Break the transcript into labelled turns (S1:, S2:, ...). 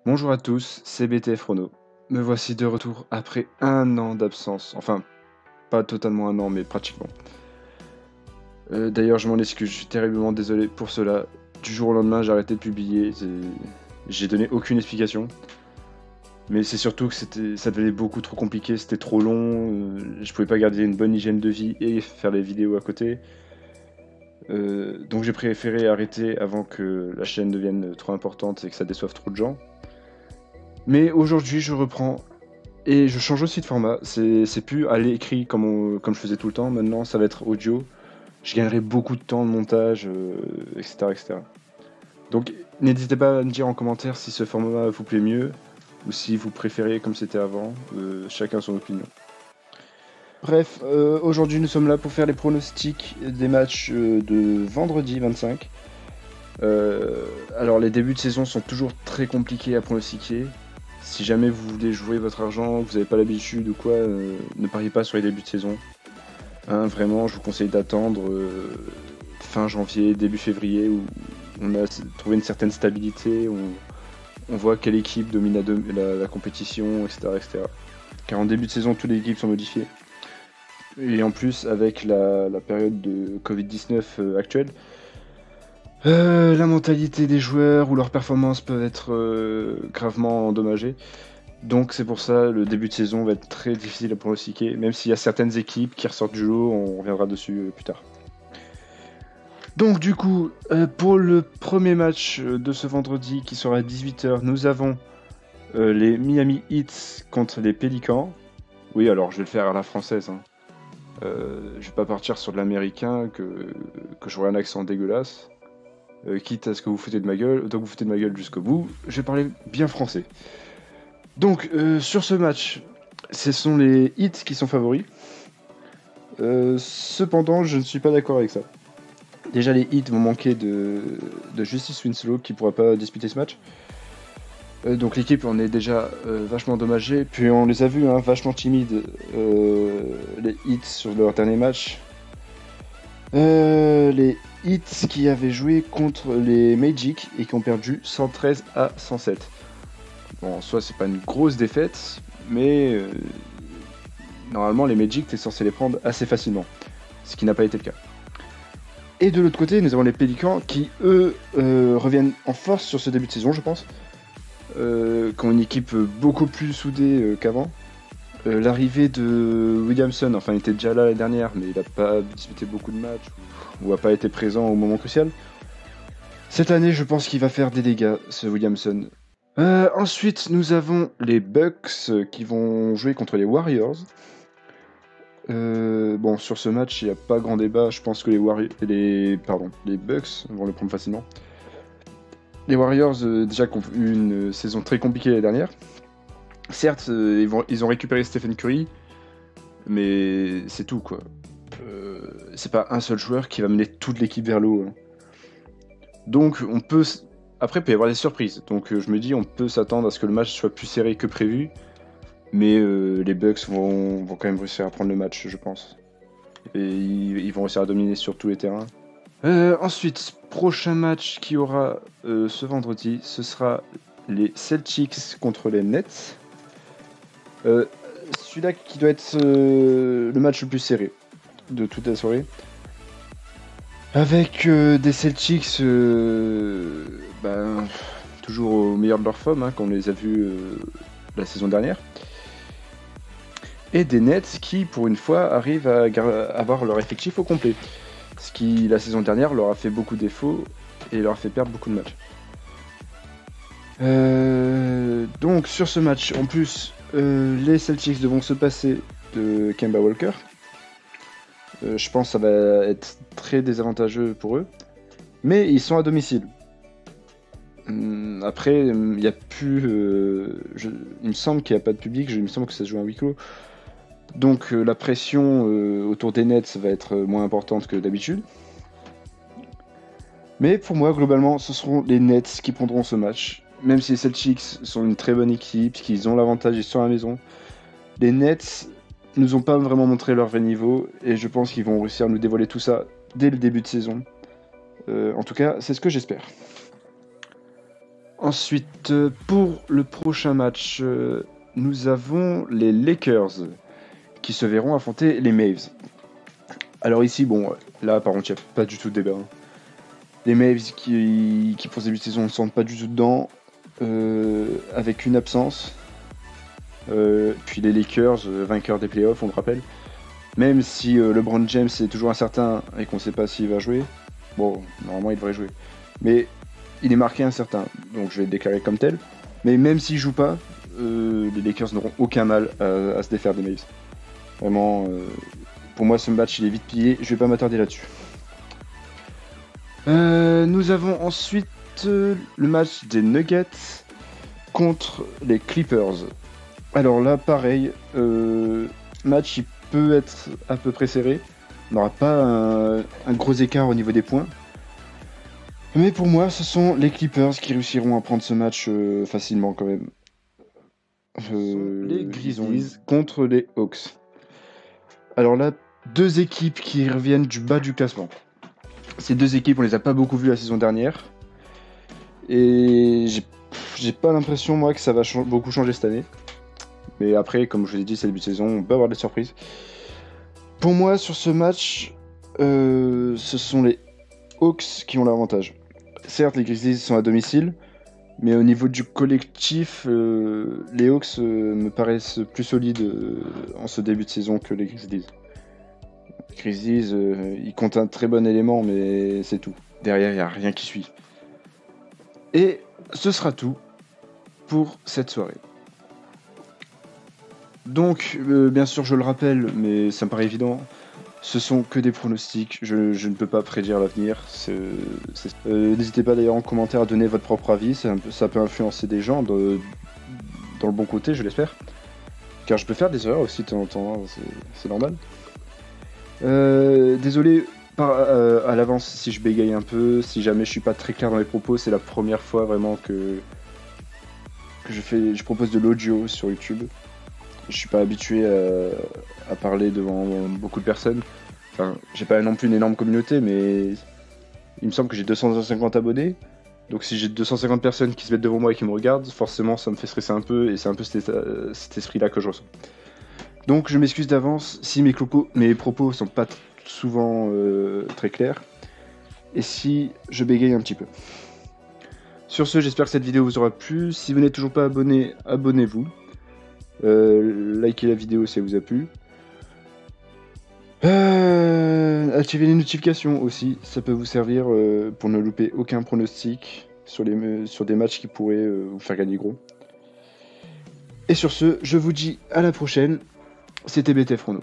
S1: Bonjour à tous, c'est BTF Renault. Me voici de retour après un an d'absence. Enfin, pas totalement un an, mais pratiquement. D'ailleurs, je m'en excuse, je suis terriblement désolé pour cela. Du jour au lendemain, j'ai arrêté de publier. J'ai donné aucune explication. Mais c'est surtout que ça devenait beaucoup trop compliqué, c'était trop long. Je pouvais pas garder une bonne hygiène de vie et faire les vidéos à côté. Donc j'ai préféré arrêter avant que la chaîne devienne trop importante et que ça déçoive trop de gens. Mais aujourd'hui, je reprends. Et je change aussi de format, c'est plus à l'écrit comme je faisais tout le temps, maintenant ça va être audio. Je gagnerai beaucoup de temps de montage, etc., etc. Donc n'hésitez pas à me dire en commentaire si ce format vous plaît mieux, ou si vous préférez comme c'était avant, chacun son opinion. Bref, aujourd'hui nous sommes là pour faire les pronostics des matchs de vendredi 25. Alors les débuts de saison sont toujours très compliqués à pronostiquer. Si jamais vous voulez jouer votre argent, que vous n'avez pas l'habitude ou quoi, ne pariez pas sur les débuts de saison. Hein, vraiment, je vous conseille d'attendre fin janvier, début février, où on a trouvé une certaine stabilité, où on voit quelle équipe domine la compétition, etc., etc. Car en début de saison, toutes les équipes sont modifiées. Et en plus, avec la période de Covid-19 actuelle, la mentalité des joueurs ou leurs performances peuvent être gravement endommagées. Donc c'est pour ça le début de saison va être très difficile à pronostiquer, même s'il y a certaines équipes qui ressortent du lot, on reviendra dessus plus tard. Donc du coup, pour le premier match de ce vendredi qui sera à 18h, nous avons les Miami Heat contre les Pélicans. Oui, alors je vais le faire à la française. Hein. Je vais pas partir sur de l'américain que j'aurai un accent dégueulasse. Quitte à ce que vous foutez de ma gueule, autant que vous foutez de ma gueule jusqu'au bout, je vais parler bien français. Donc, sur ce match, ce sont les Heat qui sont favoris. Cependant, je ne suis pas d'accord avec ça. Déjà, les Heat vont manquer de Justice Winslow qui ne pourra pas disputer ce match. Donc l'équipe en est déjà vachement endommagée. Puis on les a vus vachement timides, les Heat sur leur dernier match. Les Heat qui avaient joué contre les Magic et qui ont perdu 113 à 107. Bon, en soi, c'est pas une grosse défaite, mais normalement, les Magic, t'es censé les prendre assez facilement, ce qui n'a pas été le cas. Et de l'autre côté, nous avons les Pélicans qui, eux, reviennent en force sur ce début de saison, je pense, qui ont une équipe beaucoup plus soudée qu'avant. L'arrivée de Williamson, enfin, il était déjà là l'année dernière, mais il n'a pas disputé beaucoup de matchs ou n'a pas été présent au moment crucial. Cette année, je pense qu'il va faire des dégâts, ce Williamson. Ensuite, nous avons les Bucks qui vont jouer contre les Warriors. Bon, sur ce match, il n'y a pas grand débat. Je pense que les Bucks vont le prendre facilement. Les Warriors, déjà, qui ont eu une saison très compliquée l'année dernière. Certes, ils ont récupéré Stephen Curry, mais c'est tout, quoi. C'est pas un seul joueur qui va mener toute l'équipe vers le haut. Hein. Donc, on peut... Après, il peut y avoir des surprises. Donc, je me dis, on peut s'attendre à ce que le match soit plus serré que prévu. Mais les Bucks vont quand même réussir à prendre le match, je pense. Et ils vont réussir à dominer sur tous les terrains. Ensuite, prochain match qui aura ce vendredi, ce sera les Celtics contre les Nets. Celui-là qui doit être le match le plus serré de toute la soirée. Avec des Celtics toujours au meilleur de leur forme, comme on les a vus la saison dernière. Et des Nets qui, pour une fois, arrivent à avoir leur effectif au complet. Ce qui, la saison dernière, leur a fait beaucoup de défauts et leur a fait perdre beaucoup de matchs. Donc, sur ce match, en plus, les Celtics devront se passer de Kemba Walker. Je pense que ça va être très désavantageux pour eux. Mais ils sont à domicile. Après, il n'y a plus... il me semble qu'il n'y a pas de public, il me semble que ça se joue à huis clos. Donc la pression autour des Nets va être moins importante que d'habitude. Mais pour moi, globalement, ce seront les Nets qui prendront ce match. Même si les Celtics sont une très bonne équipe, qu'ils ont l'avantage, ils sont à la maison. Les Nets nous ont pas vraiment montré leur vrai niveau. Et je pense qu'ils vont réussir à nous dévoiler tout ça dès le début de saison. En tout cas, c'est ce que j'espère. Ensuite, pour le prochain match, nous avons les Lakers qui se verront affronter les Mavs. Alors ici, bon, là par contre, il n'y a pas du tout de débat. Les Mavs qui pour ce début de saison ne sont pas du tout dedans, avec une absence. Puis les Lakers, vainqueurs des playoffs, on le rappelle. Même si LeBron James est toujours incertain et qu'on ne sait pas s'il va jouer, bon, normalement il devrait jouer. Mais il est marqué incertain, donc je vais le déclarer comme tel. Mais même s'il joue pas, les Lakers n'auront aucun mal à se défaire des Mavs. Vraiment, pour moi ce match il est vite plié, je vais pas m'attarder là-dessus. Nous avons ensuite le match des Nuggets contre les Clippers. Alors là pareil, match il peut être à peu près serré. On n'aura pas un gros écart au niveau des points. Mais pour moi, ce sont les Clippers qui réussiront à prendre ce match facilement quand même. Les Grizzlies contre les Hawks. Alors là, deux équipes qui reviennent du bas du classement. Ces deux équipes, on les a pas beaucoup vues la saison dernière. Et j'ai pas l'impression, moi, que ça va beaucoup changer cette année. Mais après, comme je vous ai dit, c'est le début de saison, on peut avoir des surprises. Pour moi, sur ce match, ce sont les Hawks qui ont l'avantage. Certes, les Grizzlies sont à domicile, mais au niveau du collectif, les Hawks me paraissent plus solides en ce début de saison que les Grizzlies. Les Grizzlies, ils comptent un très bon élément, mais c'est tout. Derrière, il n'y a rien qui suit. Et ce sera tout pour cette soirée. Donc, bien sûr, je le rappelle, mais ça me paraît évident, ce sont que des pronostics, je ne peux pas prédire l'avenir. N'hésitez pas d'ailleurs en commentaire à donner votre propre avis, ça peut influencer des gens dans le bon côté, je l'espère. Car je peux faire des erreurs aussi de temps en temps, c'est normal. Désolé à l'avance si je bégaye un peu, si jamais je suis pas très clair dans mes propos, c'est la première fois vraiment que je propose de l'audio sur YouTube. Je suis pas habitué à parler devant beaucoup de personnes. Enfin, j'ai pas non plus une énorme communauté, mais il me semble que j'ai 250 abonnés. Donc si j'ai 250 personnes qui se mettent devant moi et qui me regardent, forcément ça me fait stresser un peu, et c'est un peu cet esprit-là que je ressens. Donc je m'excuse d'avance si mes propos sont pas souvent très clairs, et si je bégaye un petit peu. Sur ce, j'espère que cette vidéo vous aura plu. Si vous n'êtes toujours pas abonné, abonnez-vous. Likez la vidéo si elle vous a plu. Activez les notifications aussi, ça peut vous servir pour ne louper aucun pronostic sur des matchs qui pourraient vous faire gagner gros. Et sur ce, je vous dis à la prochaine, c'était BTF Chrono.